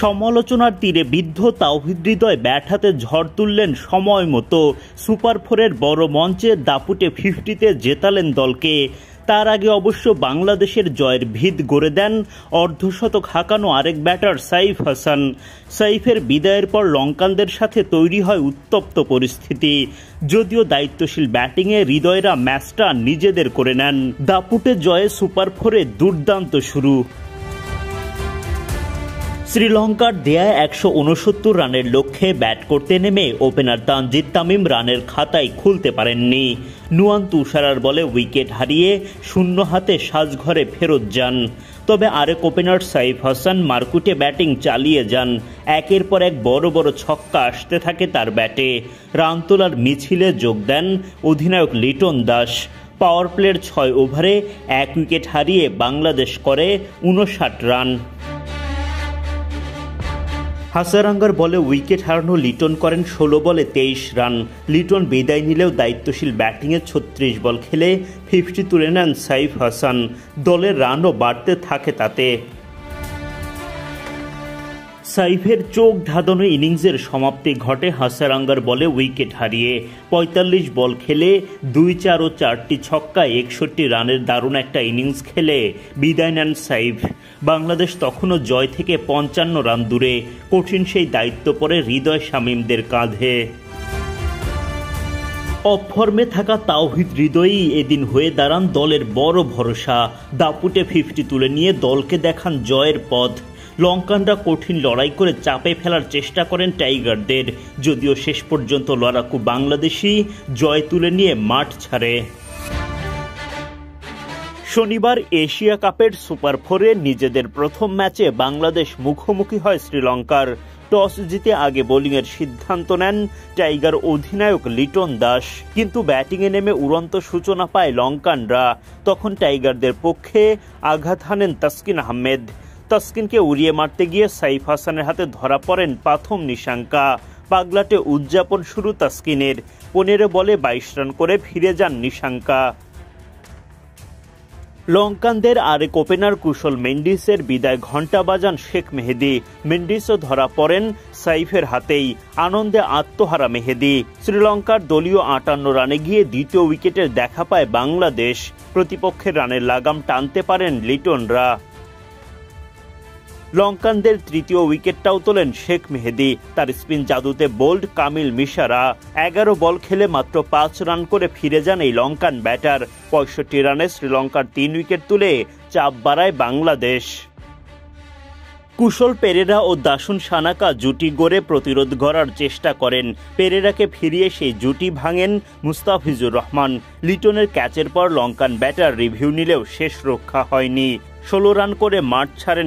সমালোচনার তীরে বিদ্ধ তাওহিদ হৃদয় ব্যাট হাতে ঝড় তুললেন সময় মতো। সুপার ফোরের বড় মঞ্চে দাপুটে 50-তে জেতালেন দলকে। তার আগে অবশ্য বাংলাদেশের জয়ের ভিত গড়ে দেন অর্ধশতক হাঁকানো আরেক ব্যাটার সাইফ হাসান। সাইফের বিদায়ের পর লঙ্কানদের সাথে তৈরি হয় উত্তপ্ত পরিস্থিতি। যদিও দায়িত্বশীল ব্যাটিংয়ে হৃদয়রা ম্যাচটা নিজেদের করে নেন। দাপুটে জয়ে সুপার ফোরে দুর্দান্ত শুরু। শ্রীলঙ্কার দেয়া 169 রানের লক্ষ্যে ব্যাট করতে নেমে ওপেনার তানজিদ তামিম রানের খাতায় খুলতে পারেননি। নুয়ান তুষারার বলে উইকেট হারিয়ে শূন্য হাতে সাজঘরে ফেরত যান। তবে আরেক ওপেনার সাইফ হাসান মারকুটে ব্যাটিং চালিয়ে যান। একের পর এক বড় বড় ছক্কা আসতে থাকে তার ব্যাটে। রান তোলার মিছিলে যোগ দেন অধিনায়ক লিটন দাস। পাওয়ার প্লের 6 ওভারে 1 উইকেট হারিয়ে বাংলাদেশ করে 59 রান। হাসারাঙ্গার বলে উইকেট হারানো লিটন করেন 16 বলে 23 রান। লিটন বিদায় নিলেও দায়িত্বশীল ব্যাটিংয়ে 36 বল খেলে 50 তুলে নেন সাইফ হাসান। দলের রানও বাড়তে থাকে তাতে। সাইফের চোখ ধাঁধানো ইনিংসের সমাপ্তি ঘটে হাসারাঙ্গার বলে উইকেট হারিয়ে। 45 বল খেলে 2-4 ও 4টি ছক্কায় 61 রানের দারুণ একটা ইনিংস খেলে বিদায় নেন সাইফ। বাংলাদেশ তখনও জয় থেকে 55 রান দূরে। কঠিন সেই দায়িত্ব পড়ে হৃদয় শামীমদের কাঁধে। অফ ফর্মে থাকা তাওহিদ হৃদয়ই এদিন হয়ে দাঁড়ান দলের বড় ভরসা। দাপুটে 50 তুলে নিয়ে দলকে দেখান জয়ের পথ। লঙ্কানরা কঠিন লড়াই করে চাপে ফেলার চেষ্টা করেন টাইগারদের। যদিও শেষ পর্যন্ত লড়াকু বাংলাদেশি জয় তুলে নিয়ে মাঠ ছাড়ে। শনিবার এশিয়া কাপের সুপার ফোরে নিজেদের প্রথম ম্যাচে বাংলাদেশ মুখোমুখি হয় শ্রীলঙ্কার। টস জিতে আগে বোলিংয়ের সিদ্ধান্ত নেন টাইগার অধিনায়ক লিটন দাস। কিন্তু ব্যাটিংয়ে নেমে উড়ন্ত সূচনা পায় লঙ্কানরা। তখন টাইগারদের পক্ষে আঘাত হানেন তাসকিন আহমেদ। তাসকিনকে উড়িয়ে মারতে গিয়ে সাইফ হাসানের হাতে ধরা পড়েন প্রথম নিশাঙ্কা। পাগলাটে উদযাপন শুরু তাসকিনের। 15 বলে 22 রান করে ফিরে যান নিশাঙ্কা। লঙ্কানদের আরেক ওপেনার কুশল মেন্ডিসের বিদায় ঘণ্টা বাজান শেখ মেহেদী। মেন্ডিসও ধরা পড়েন সাইফের হাতেই। আনন্দে আত্মহারা মেহেদী। শ্রীলঙ্কার দলীয় 58 রানে গিয়ে দ্বিতীয় উইকেটের দেখা পায় বাংলাদেশ। প্রতিপক্ষের রানের লাগাম টানতে পারেন লিটনরা। লঙ্কানদের তৃতীয় উইকেটটাও তোলেন শেখ মেহেদী। তার স্পিন জাদুতে বোল্ড কামিল মিশারা। 11 বল খেলে মাত্র 5 রান করে ফিরে যান এই লঙ্কান ব্যাটার। 65 রানে শ্রীলঙ্কার 3 উইকেট তুলে চাপ বাড়ায় বাংলাদেশ। কুশল পেরেরা ও দাসুন সানাকা জুটি গড়ে প্রতিরোধ গড়ার চেষ্টা করেন। পেরেরাকে ফিরিয়ে সেই জুটি ভাঙেন মুস্তাফিজুর রহমান। লিটনের ক্যাচের পর লঙ্কান ব্যাটার রিভিউ নিলেও শেষ রক্ষা হয়নি। 16 রান করে মাঠ ছাড়েন